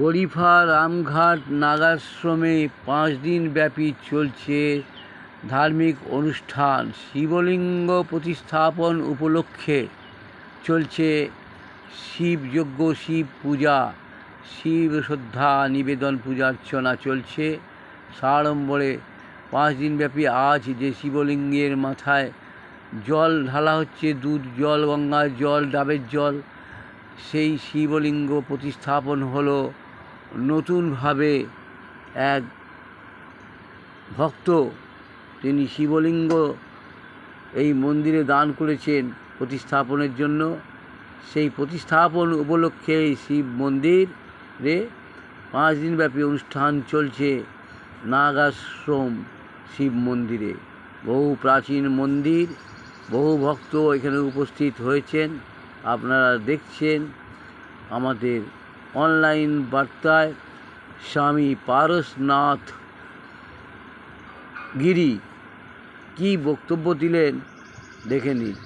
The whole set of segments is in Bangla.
গরিফা রামঘাট নাগাশ্রমে 5 দিন ব্যাপী চলছে ধার্মিক অনুষ্ঠান। শিবলিঙ্গ প্রতিস্থাপন উপলক্ষে চলছে শিবযজ্ঞ, শিব পূজা, শিব শ্রদ্ধা নিবেদন, পূজা অর্চনা চলছে সাড়ম্বরে। 5 দিন ব্যাপী আজ যে শিবলিঙ্গের মাথায় জল ঢালা হচ্ছে, দুধ জল, গঙ্গার জল, ডাবের জল, সেই শিবলিঙ্গ প্রতিস্থাপন হলো নতুনভাবে। এক ভক্ত তিনি শিবলিঙ্গ এই মন্দিরে দান করেছেন প্রতিস্থাপনের জন্য। সেই প্রতিস্থাপন উপলক্ষে শিব মন্দিরে 5 দিনব্যাপী অনুষ্ঠান চলছে নাগাশ্রম শিব মন্দিরে। বহু প্রাচীন মন্দির, বহু ভক্ত এখানে উপস্থিত হয়েছেন। আপনারা দেখছেন আমাদের অনলাইন বার্তায়। স্বামী পারসনাথ গিরি কি বক্তব্য দিলেন দেখে নিন।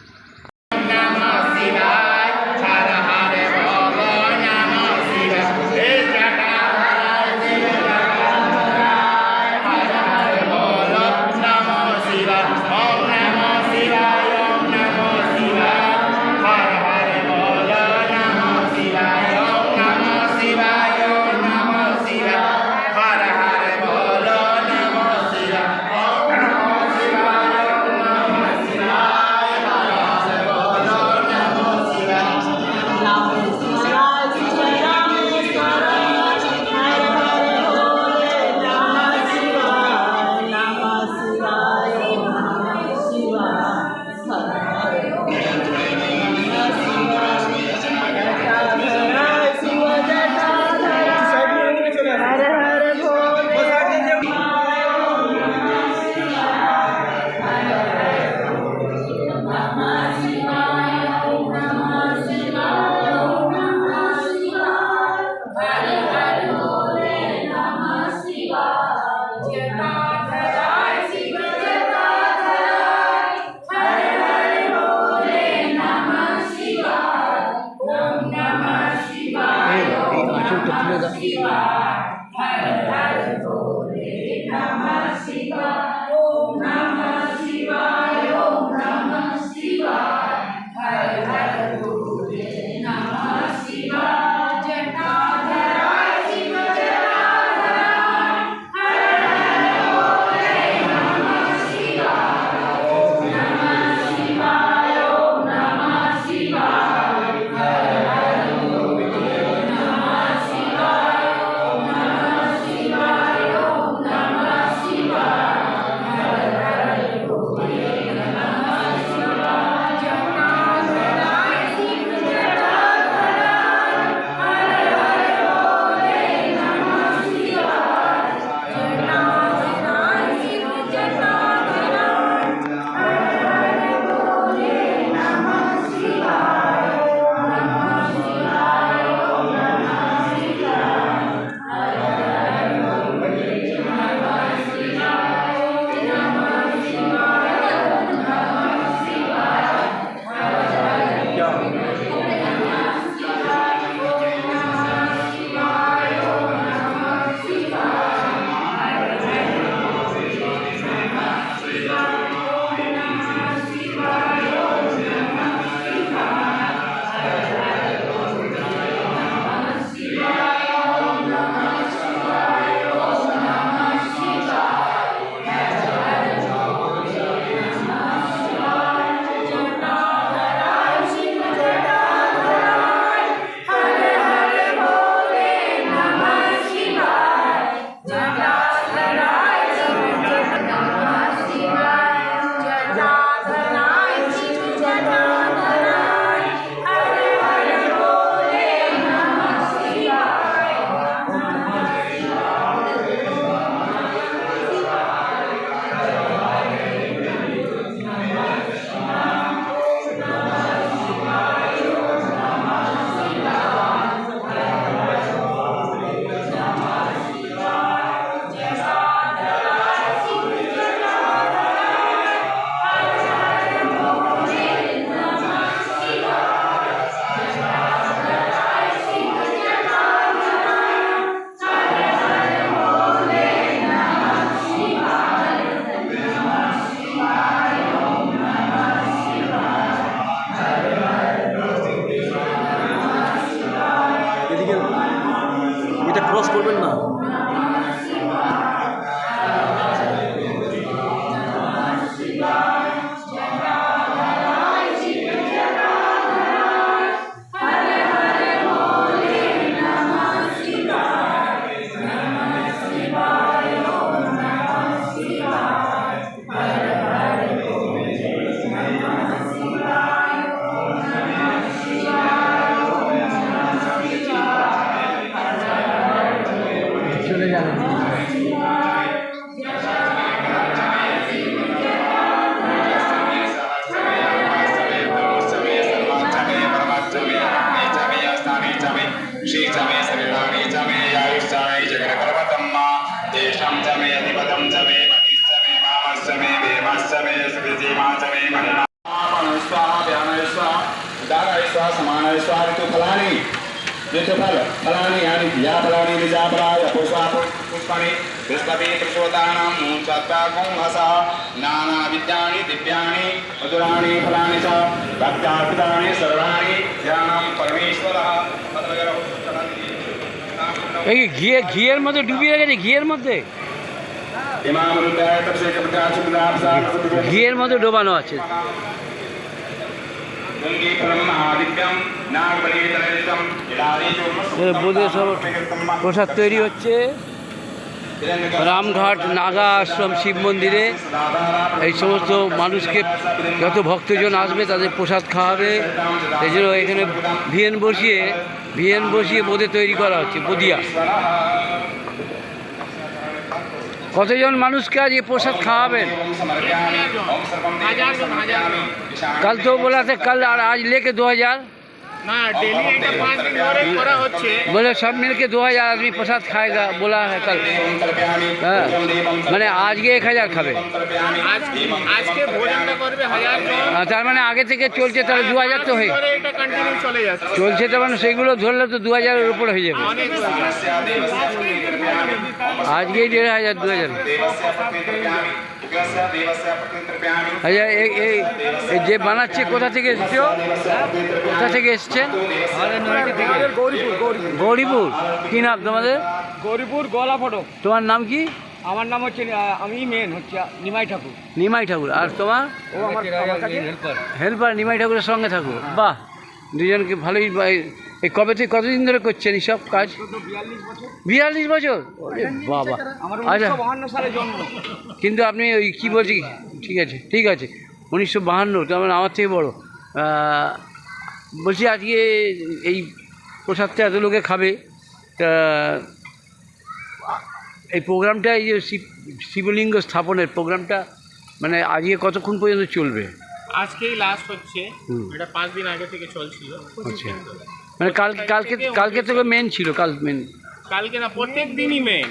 উপবাস করবেন না? চলে যাবেন। फलानी यानी या फलानी निजा फला या पुष्पा पुष्पाणि पुष्पे प्रचोदानां सत्तागुंहसा नाना विद्यानि दिव्यानि मधुराणि फलानि च भक्तार्पितानि सर्वाणि ध्यानं परमेश्वरः এই ঘিয়ের মধ্যে ডুবিয়ে গেছে, ঘিয়ের মধ্যে ঘিয়ের মধ্যে ডোবানো আছে। বোধে সব প্রসাদ তৈরি হচ্ছে রামঘাট নাগা আশ্রম শিব মন্দিরে। এই সমস্ত মানুষকে, যত ভক্তজন আসবে তাদের প্রসাদ খাওয়াবে, এই জন্য এখানে ভিএন বসিয়ে বোধে তৈরি করা হচ্ছে বদিয়া। কতজন মানুষকে আজ এই প্রসাদ খাওয়াবেন? কাল তো বলা था कल और आज लेके 2000 ना डेली এটা 5 दिन ধরে করা হচ্ছে। बोले सब मिल के 2000 आदमी प्रसाद खाएगा बोला है कल। हाँ মানে আজকে 1000 খাবে, আজকে ভোজনটা করবে 1000 জন। তার মানে আগে থেকে চলছে, তাহলে 2000 তো হয়ে এটা কন্টিনিউ চলে যাচ্ছে। চলছে, তো মানে সেইগুলো ধরলে তো 2000 এর উপরে হয়ে যাবে। আজকেই 1500 2000। আচ্ছা এই যে বানাচ্ছে কোথা থেকে এসছো? কোথা থেকে এসছেন? গৌরীপুর। কি নাম তোমাদের? গৌরীপুর গলা ফটক। তোমার নাম কি? আমার নাম হচ্ছে আমি মেন হচ্ছে নিমাই ঠাকুর। নিমাই ঠাকুর। আর তোমার? ও আমার কাছে হেল্পার। নিমাই ঠাকুরের সঙ্গে থাকো। বাহ, দুজনকে ভালোই। এই কবে থেকে কতদিন ধরে করছেন এইসব কাজ? 42 বছর। বাবা, আচ্ছা। 1952 সালে জন্ম। কিন্তু আপনি ওই কী বলছি, ঠিক আছে 1952, তার মানে আমার থেকে বড়। বলছি আজকে এই প্রসাদটা এত লোকে খাবে, তা এই প্রোগ্রামটা, এই যে শিবলিঙ্গ স্থাপনের প্রোগ্রামটা মানে আজকে কতক্ষণ পর্যন্ত চলবে? আজকেই লাস্ট হচ্ছে, এটা 5 দিন আগে থেকে চলছিল। আচ্ছা, মানে কালকে থেকে মেন ছিল। কালকে না, প্রত্যেক দিনই মেন,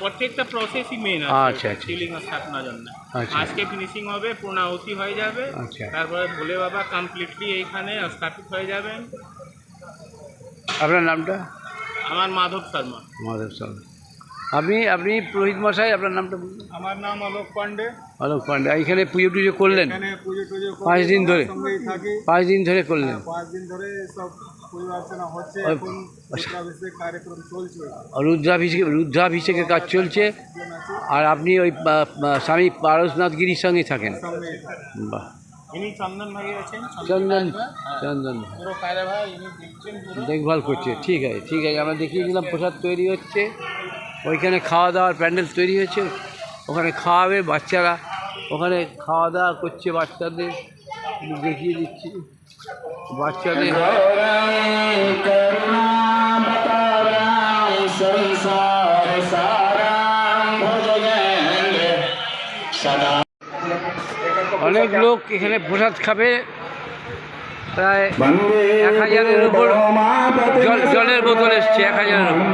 প্রত্যেকটা প্রসেসই মেন আছে। আচ্ছা আচ্ছা, শিবলিঙ্গ স্থাপনার জন্য। আচ্ছা। আজকে ফিনিশিং হবে, পূর্ণাহুতি হয়ে যাবে। আচ্ছা। তারপরে ভোলে বাবা কমপ্লিটলি এইখানে স্থাপিত হয়ে যাবেন। আপনার নামটা? আমার মাধব শর্মা। মাধব শর্মা। আপনি পুরোহিত মশাই, আপনার নামটা বলুন। আমার নাম অলোক পান্ডে। অলোক পান্ডে। এখানে পুজো টুজো করলেন? এখানে পুজো টুজো 5 দিন ধরে? 5 দিন ধরে করলেন? 5 দিন ধরে সব পূজা অর্চনা হচ্ছে। এখন রুদ্রাভিষেক কার্যক্রম চলছে। রুদ্রাভিষেকের কাজ চলছে। আর আপনি ওই স্বামী পারসনাথ গিরির সঙ্গে থাকেন? বাহ। ইনি চন্দন ভাই আছেন। চন্দন পুরো কায়রা ভাই, ইনি দেখছেন পুরো দেখভাল করছে। ঠিক আছে। আমরা দেখিয়ে দিলাম প্রসাদ তৈরি হচ্ছে, ওইখানে খাওয়া দাওয়ার প্যান্ডেল তৈরি হয়েছে, ওখানে খাওয়াবে বাচ্চারা, ওখানে খাওয়া দাওয়া করছে বাচ্চাদের, দেখিয়ে দিচ্ছি বাচ্চাদের। অনেক লোক এখানে প্রসাদ খাবে, প্রায় 1000-এর উপর জলের বোতল এসছে, 1000-এর উপর।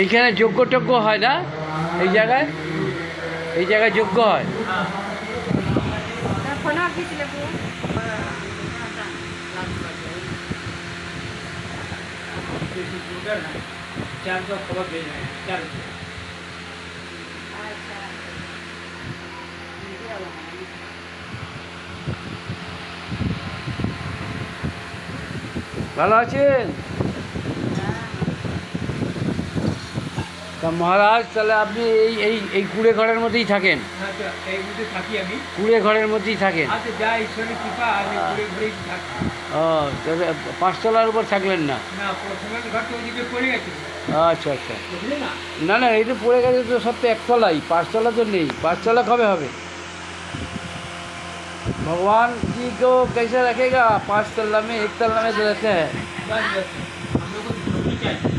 এইখানে যজ্ঞ টজ্ঞ হয় না? এই জায়গায় যজ্ঞ হয়। ভালো আছেন? তা মহারাজ, তাহলে আপনি এই কুড়ে ঘরের মধ্যেই থাকেন? এই মধ্যে থাকি আমি। কুড়ে ঘরের মধ্যেই থাকেন? আচ্ছা, যা ঈশ্বরের কৃপা, আমি ঘুরে ঘুরে থাকি। ও, তাহলে 5 তলার উপর থাকলেন না? না, প্রথমে ঘর তো ওদিকে পড়ে গেছে, আচ্ছা আচ্ছা। বুঝলি না? না না, এই তো পড়ে গেছে তো, সব তো 1 তলাই, 5 তলা তো নেই। 5 तला कब হবে? भगवान जी को कैसे रखेगा? 5 तला में 1 तला में रहते हैं। बस बस, हम लोग को झोपड़ी चाहिए।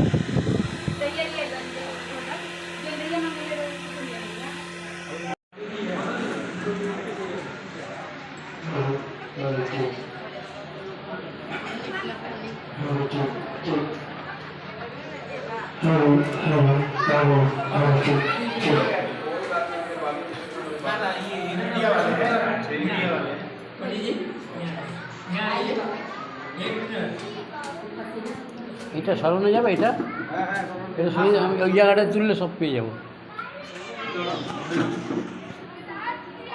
এটা সরানো যাবে? এটা সরিয়ে আমি ওই জায়গাটা তুললে সব পেয়ে যাবো।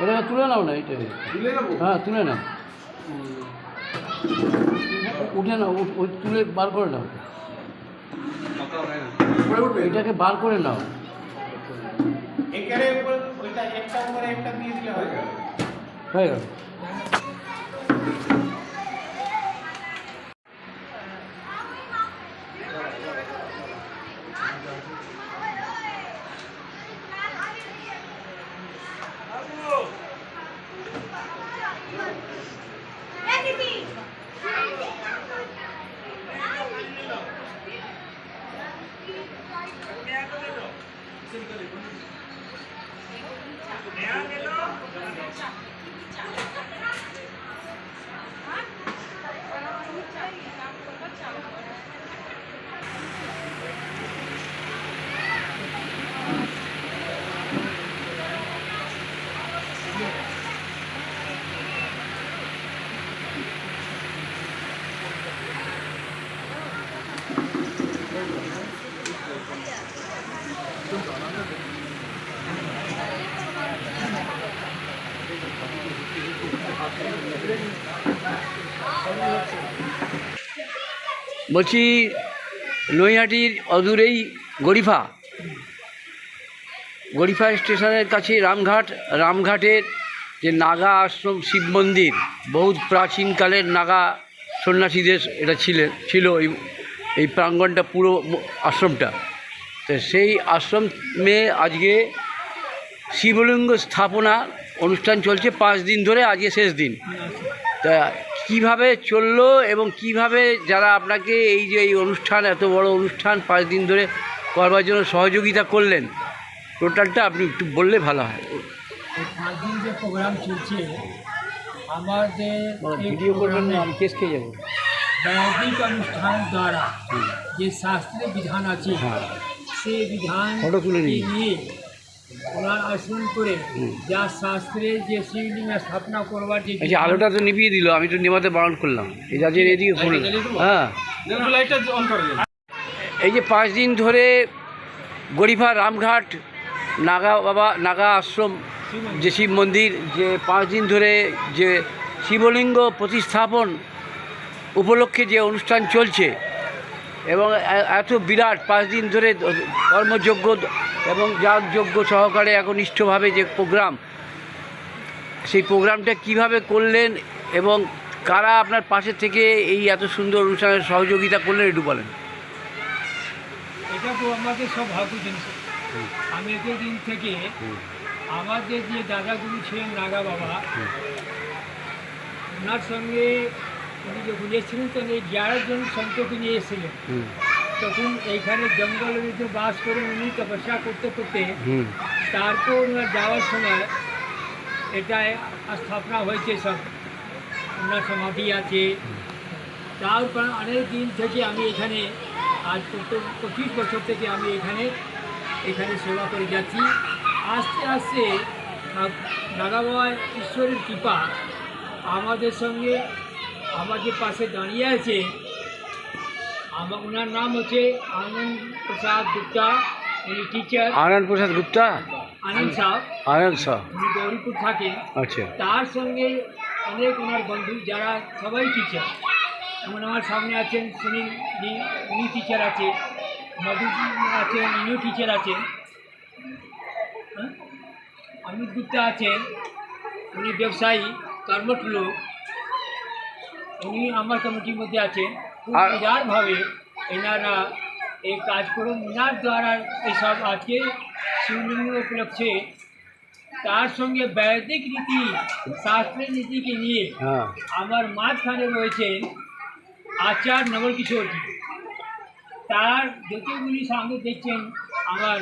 এটা তুলে নাও না, এটা হ্যাঁ তুলে নাও, উঠে নাও, ওই তুলে বার করে নাও, এটাকে বার করে নাও। হয়ে গেল। বলছি নৈহাটির অদূরেই গরিফা স্টেশনের কাছে রামঘাটের যে নাগা আশ্রম শিব মন্দির, বহুত প্রাচীনকালের নাগা সন্ন্যাসীদের এটা ছিল এই প্রাঙ্গণটা, পুরো আশ্রমটা। তো সেই আশ্রমে আজকে শিবলিঙ্গ স্থাপনা অনুষ্ঠান চলছে 5 দিন ধরে, আজকে শেষ দিন। তা কীভাবে চললো এবং কিভাবে যারা আপনাকে এই অনুষ্ঠান, এত বড় অনুষ্ঠান 5 দিন ধরে করবার জন্য সহযোগিতা করলেন, টোটালটা আপনি একটু বললে ভালো হয়। 5 दिन যে প্রোগ্রাম চলছে আমাদের ভিডিও করবেন না, আমি কেস খেয়ে যাবো। वैदिक अनुष्ठान द्वारा যে শাস্ত্রীয় বিধান আছে সেই বিধান নিয়ে ওনার আশ্রম করে যা শাস্ত্রে যে শিবলিঙ্গ স্থাপনা করবার যে আলোটা তো নিভিয়ে দিল, আমি তো নেভাতে বারণ করলাম। এই যে এদিকে হ্যাঁ, এই যে 5 দিন ধরে গরিফা রামঘাট নাগা আশ্রম যে শিব মন্দির, যে 5 দিন ধরে যে শিবলিঙ্গ প্রতিস্থাপন উপলক্ষে যে অনুষ্ঠান চলছে এবং এত বিরাট 5 দিন ধরে কর্মযজ্ঞ এবং যাগযজ্ঞ সহকারে একনিষ্ঠভাবে যে প্রোগ্রাম, সেই প্রোগ্রামটা কিভাবে করলেন এবং কারা আপনার পাশে থেকে এই এত সুন্দর অনুষ্ঠানের সহযোগিতা করলেন, একটু বলেন। এটা তো আমাদের সব ভাগ্য জিনিস। আমি এতদিন থেকে আমাদের যে দাদাগুরু ছিলেন নাগা বাবা, ওনার সঙ্গে উনি যখন এসেছিলেন তখন এই 11 জন সন্তকে নিয়ে এসেছিলেন। তখন এইখানে জঙ্গলের ভিতরে বাস করে উনি তপস্যা করতে করতে তারপর ওনার যাওয়ার সময় এটা স্থাপনা হয়েছে সব ওনার সমাধি আছে। তারপর অনেক দিন থেকে আমি এখানে আজ 25 বছর থেকে আমি এখানে সেবা করে যাচ্ছি। আস্তে আস্তে নাগাবাবা ঈশ্বরের কৃপা আমাদের সঙ্গে আমাদের পাশে দাঁড়িয়ে আছে। ওনার নাম হচ্ছে আনন্দ প্রসাদ গুপ্তা, উনি টিচার। আনন্দ প্রসাদ গুপ্তা, আনন্দ সাহ, আনন্দ শাহ, উনি গৌরীপুর থাকেন। আচ্ছা। তার সঙ্গে অনেক ওনার বন্ধু যারা সবাই টিচার। যেমন আমার সামনে আছেন সুনীল জি, উনি টিচার আছে, মধু আছেন, উনিও টিচার আছেন, অমিত গুপ্তা আছেন, উনি ব্যবসায়ী কর্মঠ লোক, উনি আমার কমিটির মধ্যে আছেন। খুব আর- উদারভাবে এনারা এই কাজ করুন, ওনার দ্বারা এইসব আজকে শিবলিঙ্গ উপলক্ষে তার সঙ্গে বৈদিক রীতি শাস্ত্রের নীতিকে নিয়ে হ্যাঁ, আমার মাঝখানে রয়েছেন আচার্য নবল কিশোরজি। তার যতগুলি সামনে দেখছেন আমার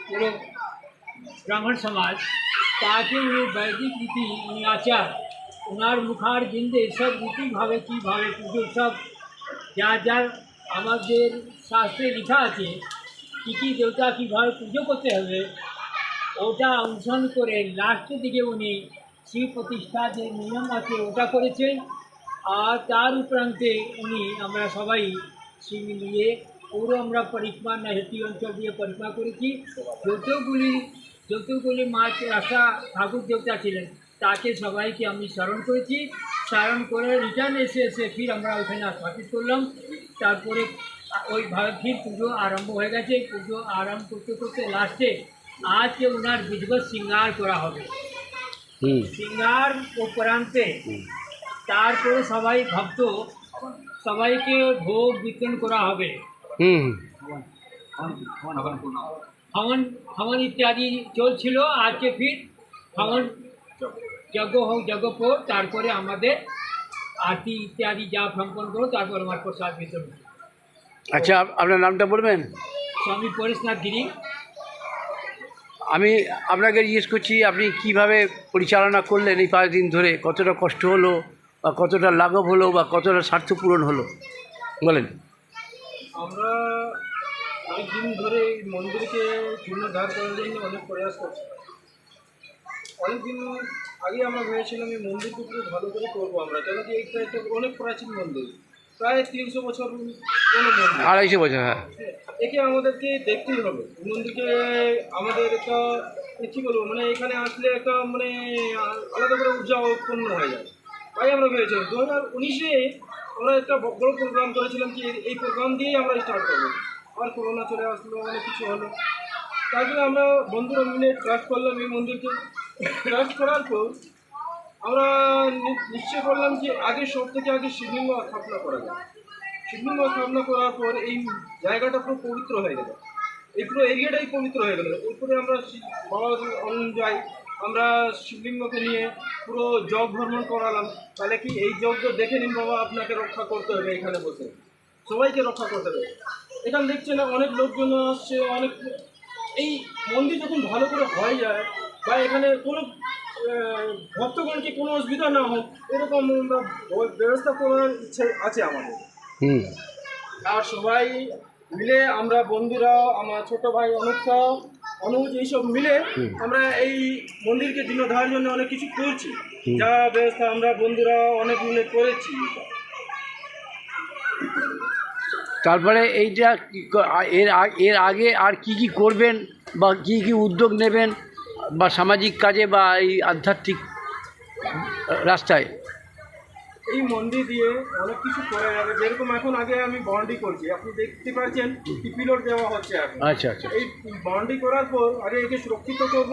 পুরো ব্রাহ্মণ সমাজ, তাকে উনি বৈদিক রীতি, উনি আচার, ওনার মুখার বিন্দে সব রীতিভাবে কীভাবে পুজো সব যা আমাদের শাস্ত্রে লেখা আছে, কী কী দেবতা কীভাবে পুজো করতে হবে, ওটা অনুসরণ করে লাস্টের দিকে উনি শিব প্রতিষ্ঠা যে নিয়ম আছে ওটা করেছেন। আর তার উপরান্তে উনি আমরা সবাই শিব নিয়ে পুরো আমরা পরিক্রমা হেতু অঞ্চল দিয়ে পরিক্রমা করেছি। যতগুলি মাছ রাস্তা ঠাকুর দেবতা ছিলেন তাকে সবাইকে আমি স্মরণ করেছি। স্মরণ করে রিটার্ন এসে ফির আমরা ওখানে স্থাপিত করলাম। তারপরে ওইভাবে ফির পুজো আরম্ভ হয়ে গেছে। পুজো আরম্ভ করতে করতে লাস্টে আজকে ওনার বিধিবৎ শৃঙ্গার করা হবে। শৃঙ্গার উপরান্তে তারপরে সবাই ভক্ত সবাইকে ভোগ বিতরণ করা হবে। হবন ইত্যাদি চলছিল, আজকে ফির হবন যজ্ঞ পর তারপরে আমাদের আরতি ইত্যাদি যা সম্পন্ন করো, তারপর আমার প্রসাদ বিতরণ। আচ্ছা, আপনার নামটা বলবেন? স্বামী পরেশনাথ গিরি। আমি আপনাকে জিজ্ঞেস করছি, আপনি কিভাবে পরিচালনা করলেন এই 5 দিন ধরে? কতটা কষ্ট হলো, বা কতটা লাঘব হলো, বা কতটা স্বার্থ পূরণ হলো, বলেন। আমরা অনেক দিন ধরে এই মন্দিরকে জীর্ণোদ্ধার করার জন্য অনেক প্রয়াস করছি। অনেক দিন আগে আমরা ভেবেছিলাম এই মন্দিরকে পুরো ভালো করে করবো আমরা, কেন কি এটা একটা অনেক প্রাচীন মন্দির, প্রায় 300 বছর পুরনো মন্দির, 250 বছর। হ্যাঁ, একে আমাদেরকে দেখতেই হবে। মন্দিরকে আমাদের একটা কী বলবো, মানে এখানে আসলে একটা মানে আলাদা করে ঊর্জা উৎপন্ন হয়ে যায়। তাই আমরা ভেবেছিলাম 2019-এ আমরা একটা বড় প্রোগ্রাম করেছিলাম কি এই প্রোগ্রাম দিয়েই আমরা স্টার্ট করবো। আর করোনা চলে আসলো, অনেক কিছু হলো। তার জন্য আমরা বন্ধুরা মিলে ট্রাস্ট করলাম এই মন্দিরকে। ট্রাস্ট করার পর আমরা নিশ্চয় করলাম যে আগে সব থেকে আগে শিবলিঙ্গ স্থাপনা করা যায়। শিবলিঙ্গ স্থাপনা করার পর এই জায়গাটা পুরো পবিত্র হয়ে গেল, এই পুরো এরিয়াটাই পবিত্র হয়ে গেল। এরপরে আমরা বাবা অনুযায়ী আমরা শিবলিঙ্গকে নিয়ে পুরো যজ্ঞ ভ্রমণ করালাম। তাহলে কি এই যজ্ঞ দেখে নিন বাবা, আপনাকে রক্ষা করতে হবে, এখানে বসে সবাইকে রক্ষা করতে হবে। এখানে দেখছেন অনেক লোকজন আসছে, অনেক এই মন্দির যখন ভালো করে হয়ে যায় বা এখানে কোনো ভক্তগণকে কোনো অসুবিধা না হয় এরকম আমরা ব্যবস্থা করার ইচ্ছে আছে আমাদের। আর সবাই মিলে আমরা বন্ধুরা, আমার ছোট ভাই অনুজ এইসব মিলে আমরা এই মন্দিরকে জীর্ণোদ্ধারের জন্য অনেক কিছু করছি। যা ব্যবস্থা আমরা বন্ধুরা অনেক মিলে করেছি। তারপরে এইটা এর আগে আর কি করবেন, বা কি উদ্যোগ নেবেন, বা সামাজিক কাজে বা এই আধ্যাত্মিক রাস্তায়? এই মন্দির দিয়ে অনেক কিছু করা যাবে। যেরকম এখন আগে আমি বাউন্ডারি করছি, আপনি দেখতে পাচ্ছেন পিপিলোড দেওয়া হচ্ছে এখন। আচ্ছা আচ্ছা। এই বাউন্ডারি করার পর আগে একে সুরক্ষিত করব,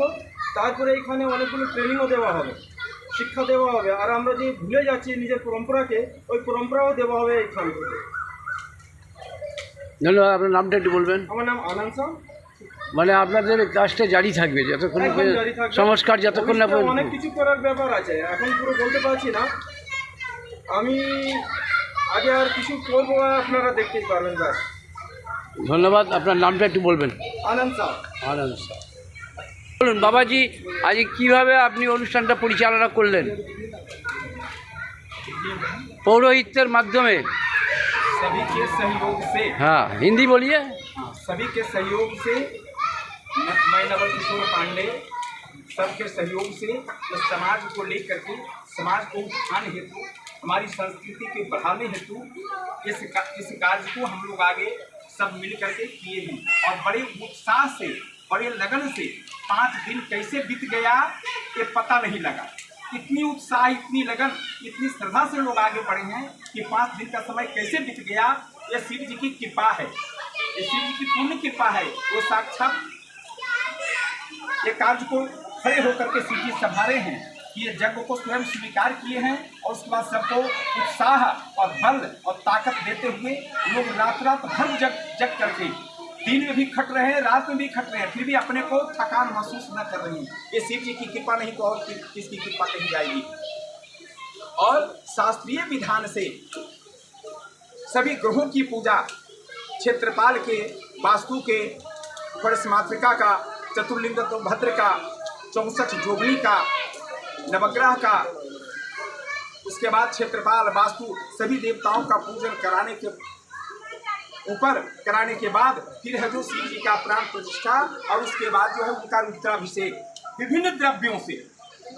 তারপরে এখানে অনেকগুলো ট্রেনিংও দেওয়া হবে, শিক্ষা দেওয়া হবে। আর আমরা যে ভুলে যাচ্ছি নিজের পরম্পরাকে, ওই পরম্পরাও দেওয়া হবে এইখান থেকে। ধন্যবাদ। আপনার নামটা একটু বলবেন? আমার নাম আনন্দ সাহ। মানে আপনাদের কাজটা জারি থাকবে যতক্ষণ না একদম জারি থাকবে। সংস্কার যতক্ষণ না ভবিষ্যতে অনেক কিছু করার ব্যাপার আছে, এখন পুরো বলতে পারছি না। আমি আগে আর কিছু করবো, আপনারা দেখতেই পারবেন। ব্যাস। ধন্যবাদ। আপনার নামটা একটু বলবেন? আনন্দ সাহ। আনন্দ সাহ। বলুন বাবাজি, আজ কীভাবে আপনি অনুষ্ঠানটা পরিচালনা করলেন? पौरोहित्यर माध्यमे सभी के सहयोग से हाँ हिंदी बोलिए। सभी के सहयोग से मैं नवल किशोर पांडे सबके सहयोग से इस समाज को लेकर के समाज को उत्थान हेतु हमारी संस्कृति के बढ़ाने हेतु इस कार्य को हम लोग आगे सब मिल करके किए हैं और बड़े उत्साह से बड़े लगन से 5 दिन कैसे बीत गया ये पता नहीं लगा। इतनी उत्साह इतनी लगन इतनी श्रद्धा से लोग आगे बढ़े हैं कि 5 दिन का समय कैसे बीत गया ये शिव जी की कृपा है, ये शिव जी की पूर्ण कृपा है। वो साक्षात ये कार्य को खड़े होकर के शिव जी संभाले हैं कि ये यज्ञ को स्वयं स्वीकार किए हैं और उसके बाद सबको उत्साह और बल और ताकत देते हुए लोग रात भर जग करके दिन में भी खट रहे हैं रात में भी खट रहे हैं फिर भी अपने को थकान महसूस न कर रहे हैं। ये शिव जी की कृपा नहीं तो और किसकी कृपा कही जाएगी। और शास्त्रीय विधान से सभी ग्रहों की पूजा क्षेत्रपाल के वास्तु के परसमात्रिका का चतुर्लिंग भद्र का 64 जोगनी का नवग्रह का उसके बाद क्षेत्रपाल वास्तु सभी देवताओं का पूजन कराने के बाद फिर है जो शिव जी का प्राण प्रतिष्ठा और उसके बाद जो है उनका रुद्राभिषेक विभिन्न द्रव्यों से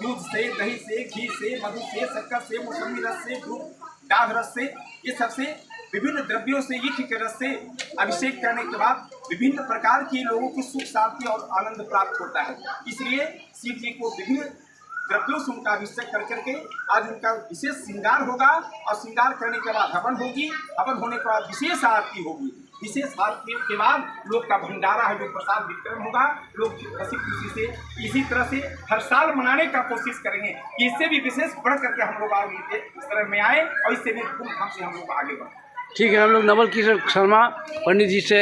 दूध से दही से घी से मधु से शक्कर से मौसमी रस से दूध डाभ रस से ये सबसे विभिन्न द्रव्यों से ईख के रस से अभिषेक करने के बाद विभिन्न प्रकार की लोगों की सुख शांति और आनंद प्राप्त होता है। इसलिए शिव जी को विभिन्न द्रव्यों से उनका अभिषेक कर करके आज उनका विशेष श्रृंगार होगा और श्रृंगार करने के बाद हवन होगी। हवन होने के बाद विशेष आरती होगी। विशेष आरती के बाद लोग का भंडारा है जो प्रसाद वितरण होगा। लोग हंसी खुशी से इसी तरह से हर साल मनाने का कोशिश करेंगे कि इससे भी विशेष बढ़ करके हम लोग आगे इस तरह में आए और इससे भी धूमधाम से हम लोग आगे बढ़ें। ठीक है, हम लोग नवल किशोर शर्मा पंडित जी से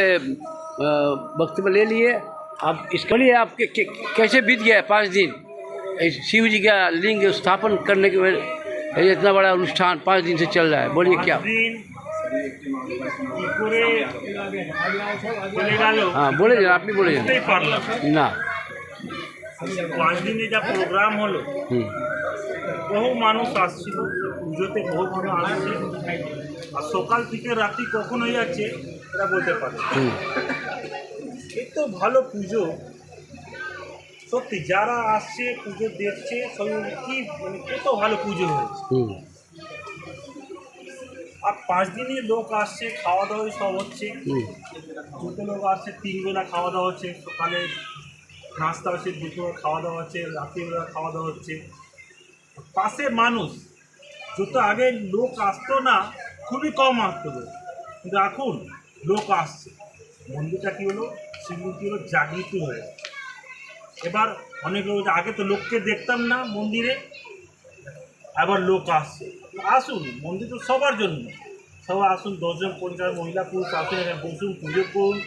वक्तव्य ले लिए। अब इसके लिए आपके कैसे बीत गया 5 दिन शिव जी का लिंग स्थापन करने के ये इतना बड़ा अनुष्ठान 5 दिन से चल रहा है, बोलिए क्या? हाँ बोले जान, आप भी बोले जान ना। 5 দিনে যা প্রোগ্রাম হলো বহু মানুষ আসছিল পুজোতে, বহু মানুষ আসছে আর সকাল থেকে রাত্রি কখন হয়ে যাচ্ছে এটা বলতে পারে। এই তো ভালো পুজো সত্যি, যারা আসছে পুজো দেখছে সবাই কি মানে কত ভালো পুজো হয়েছে। আর 5 দিনে লোক আসছে, খাওয়া দাওয়া সব হচ্ছে। যত লোক আসছে 3 বেলা খাওয়া দাওয়া হচ্ছে, সকালে নাস্তা হচ্ছে, দুপুরে খাওয়া দাওয়া হচ্ছে, রাত্রিবেলা খাওয়া দাওয়া হচ্ছে। পাশে মানুষ যত আগে লোক আসতো না, খুবই কম আসতো, কিন্তু এখন লোক আসছে। মন্দিরটা কী হলো, শিবমূর্তি হলো জাগৃত হয়ে। এবার অনেক লোক, আগে তো লোককে দেখতাম না মন্দিরে, আবার লোক আসছে। আসুন, মন্দির তো সবার জন্য, সবাই আসুন, 10 জন 50 মহিলা পুরুষ আসুন, এখানে বসুন, পুজো করুন।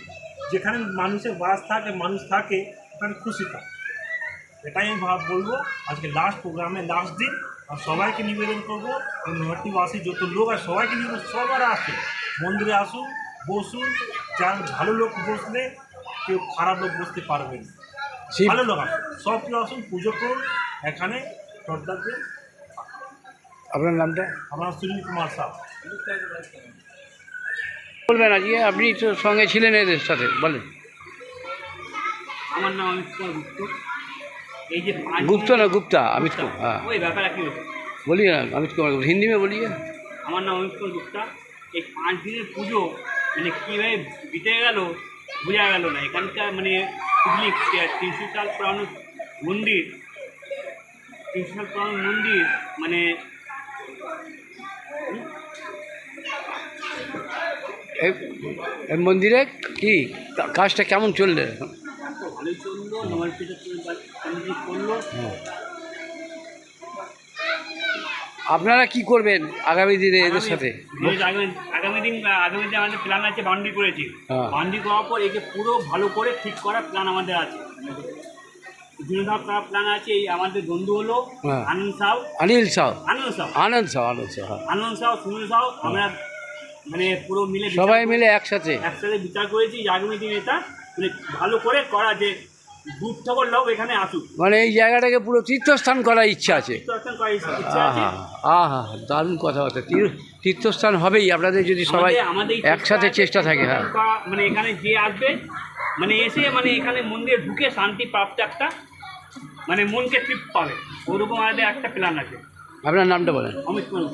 যেখানে মানুষের বাস থাকে, মানুষ থাকে, ওখানে খুশি থাকে। এটাই আমি বলবো। আজকে লাস্ট প্রোগ্রামে লাস্ট দিন, আর সবাইকে নিবেদন করবো, নৈহাটিবাসী যত লোক আর সবাইকে নিবেদন, সবার আসুন, মন্দিরে আসুন, বসুন। যার ভালো লোক বসলে কেউ খারাপ লোক বসতে পারবে না। ভালো লোক আসুন, সব কেউ আসুন, পুজো করুন এখানে। শ্রদ্ধা দিয়ে। আপনার নামটা? আমার সুনীল কুমার সাহ। বলবেন আজকে, আপনি তো সঙ্গে ছিলেন এদের সাথে, বলেন। আমার নাম অমিত কুমার গুপ্ত। এই যে गुप्त ना गुप्ता, अमित कुमार। हाँ ওই ব্যাপার কি बोलिए ना, अमित कुमार हिंदी में बोलिए। আমার নাম অমিত কুমার গুপ্তা। এই 5 দিনের পুজো মানে কীভাবে বিতে গেল বোঝা গেল না। এখানকার মানে খুবই 300 সাল পুরানো মন্দির, 300 সাল পুরানো মন্দির মানে মন্দিরে কি কাজটা কেমন চললে? ভালোই চললো, নমাল পুজো করলো। আপনারা কি করবেন আগামী দিনে এদের সাথে? আগামী দিন আমাদের প্ল্যান আছে, বাউন্ডারি করেছি। বাউন্ডারি করার পর একে পুরো ভালো করে ঠিক করার প্ল্যান আমাদের আছে। জীর্ণোদ্ধার করার প্ল্যান আছে। এই আমাদের বন্ধু হলো আনন্দ সাউ, সুনীল সাউ। আমরা মানে পুরো মিলে, সবাই মিলে একসাথে বিচার করেছি যে আগামী দিন এটা মানে ভালো করে করা, যে দূর থেকে লোক এখানে আসুক, মানে এই জায়গাটাকে পুরো তীর্থস্থান করার ইচ্ছা আছে। দর্শন করার ইচ্ছা আছে। আহা দারুণ কথাবার্তা। তীর্থস্থান হবেই আপনাদের যদি সবাই আমাদের একসাথে চেষ্টা থাকে। হ্যাঁ, মানে এখানে যে আসবে মানে এসে মানে এখানে মন্দিরে ঢুকে শান্তি প্রাপ্ত একটা মানে মনকে তৃপ্ত পাবে, ওরকম আমাদের একটা প্ল্যান আছে। আপনার নামটা বলেন। অমিত কুমার।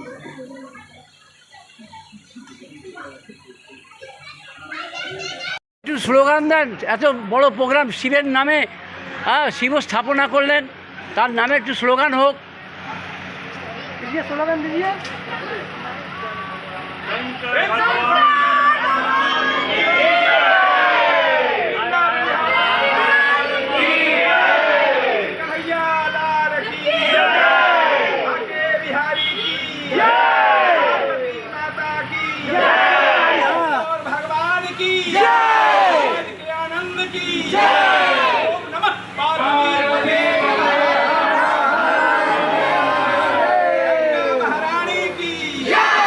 একটু স্লোগান দেন, এত বড় প্রোগ্রাম শিবের নামে, শিব স্থাপনা করলেন, তার নামে একটু স্লোগান হোক। স্লোগান দিজিয়ে। भगवान की जय, आनंद की जय। ओम नमः पार्वती महारानी की जय।